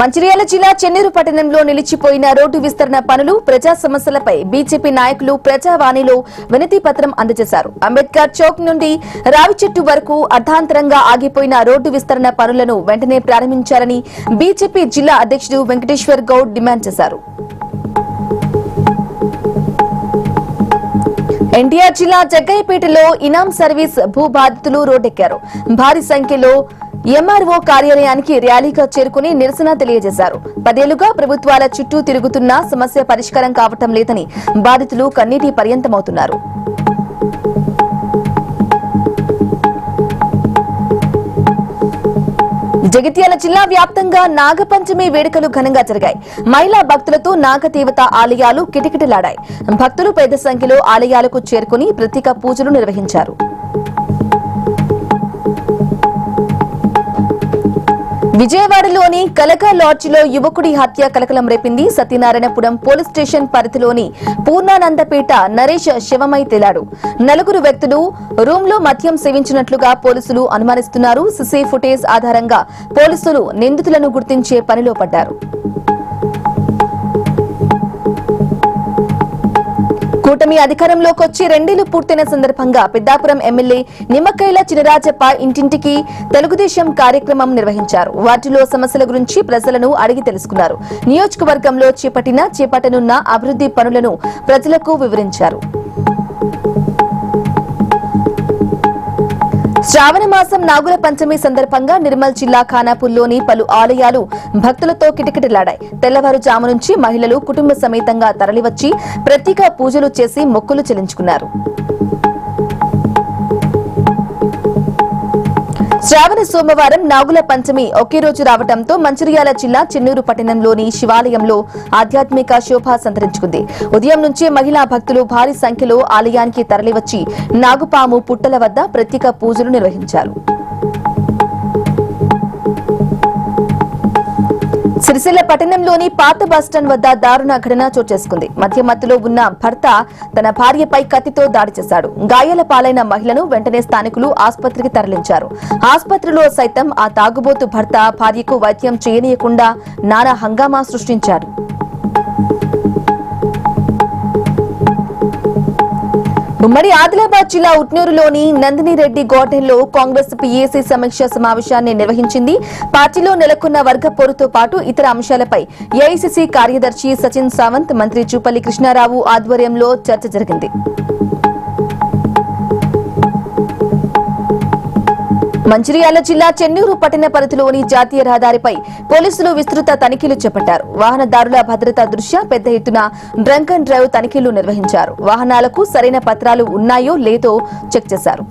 మంచిర్యాల జిల్లా చెన్నూరు పట్టణంలో నిలిచిపోయిన రోడ్డు విస్తరణ పనులు ప్రజా సమస్యలపై బీజేపీ నాయకులు ప్రజావాణిలో వినతి పత్రం అందజేశారు. అంబేద్కర్ చౌక్ నుండి రావిచెట్టు వరకు అర్ధాంతరంగా ఆగిపోయిన రోడ్డు విస్తరణ పనులను వెంటనే ప్రారంభించాలని బీజేపీ జిల్లా అధ్యక్షుడు వెంకటేశ్వర్ గౌడ్ డిమాండ్ చేశారు. ఎన్టీఆర్ జిల్లా జగ్గయ్యపేటలో ఇనాం సర్వీస్ భూ బాధితులు రోడ్డెక్కారు. భారీ సంఖ్యలో ఎంఆర్ఓ కార్యాలయానికి ర్యాలీగా చేరుకుని నిరసన తెలియజేశారు. 10 ఏళ్లుగా ప్రభుత్వాల చుట్టూ తిరుగుతున్నా సమస్య పరిష్కారం కావటం లేదని బాధితులు కన్నీటి పర్యంతమవుతున్నారు. జగిత్యాల జిల్లా వ్యాప్తంగా నాగపంచమి వేడుకలు ఘనంగా జరిగాయి. మహిళా భక్తులతో నాగదేవత ఆలయాలు కిటకిటలాడాయి. భక్తులు పెద్ద సంఖ్యలో ఆలయాలకు చేరుకుని ప్రత్యేక పూజలు నిర్వహించారు. విజయవాడలోని కలక లాడ్జిలో యువకుడి హత్య కలకలం రేపింది. సత్యనారాయణపురం పోలీస్ స్టేషన్ పరిధిలోని పూర్ణానందపేట నరేష్ శవమై తేలాడు. 4 వ్యక్తులు రూమ్ లో మద్యం సేవించినట్లుగా పోలీసులు అనుమానిస్తున్నారు. సీసీ ఫుటేజ్ ఆధారంగా పోలీసులు నిందితులను గుర్తించే పనిలో పడ్డారు. కూటమి అధికారంలోకి వచ్చి 2 ఏళ్లు పూర్తయిన సందర్భంగా పెద్దాపురం ఎమ్మెల్యే నిమ్మకాయల చినరాజప్ప ఇంటింటికి తెలుగుదేశం కార్యక్రమం నిర్వహించారు. వాటిలో సమస్యల గురించి ప్రజలను అడిగి తెలుసుకున్నారు. నియోజకవర్గంలో చేపట్టనున్న అభివృద్ధి పనులను ప్రజలకు వివరించారు. శ్రావణ మాసం నాగుల పంచమి సందర్భంగా నిర్మల్ జిల్లా ఖానాపూర్లోని పలు ఆలయాలు భక్తులతో కిటకిటలాడాయి. తెల్లవారుజాము నుంచి మహిళలు కుటుంబ సమేతంగా తరలివచ్చి ప్రత్యేక పూజలు చేసి మొక్కులు చెల్లించుకున్నారు. శ్రావణ సోమవారం నాగుల పంచమి ఒకే రోజు రావడంతో మంచిర్యాల జిల్లా చెన్నూరు పట్టణంలోని శివాలయంలో ఆధ్యాత్మిక శోభ సంతరించుకుంది. ఉదయం నుంచే మహిళా భక్తులు భారీ సంఖ్యలో ఆలయానికి తరలివచ్చి నాగుపాము పుట్టల వద్ద ప్రత్యేక పూజలు నిర్వహించారు. సిరిసిల్ల పట్టణంలోని పాత బస్టాండ్ వద్ద దారుణ ఘటన చోటు చేసుకుంది. మద్యమత్తులో ఉన్న భర్త తన భార్యపై కత్తితో దాడి చేశాడు. గాయాల పాలైన మహిళను వెంటనే స్థానికులు ఆసుపత్రికి తరలించారు. ఆసుపత్రిలో సైతం ఆ తాగుబోతు భర్త భార్యకు వైద్యం చేయనీయకుండా నానా హంగామా సృష్టించాడు. ఉమ్మడి ఆదిలాబాద్ జిల్లా ఉట్నూరులోని నందినిరెడ్డి గార్డెన్లో కాంగ్రెస్ పీఏసీ సమీక్ష సమావేశాన్ని నిర్వహించింది. పార్టీలో నెలకొన్న వర్గ పోరుతో పాటు ఇతర అంశాలపై ఏఐసీసీ కార్యదర్శి సచిన్ సావంత్, మంత్రి జూపల్లి కృష్ణారావు ఆధ్వర్యంలో చర్చ జరిగింది. మంచిర్యాల జిల్లా చెన్నూరు పట్టణ పరిధిలోని జాతీయ రహదారిపై పోలీసులు విస్తృత తనిఖీలు చేపట్టారు. వాహనదారుల భద్రత దృష్ట్యా పెద్ద ఎత్తున డ్రంక్ అండ్ డ్రైవ్ తనిఖీలు నిర్వహించారు. వాహనాలకు సరైన పత్రాలు ఉన్నాయో లేదో చెక్ చేశారు.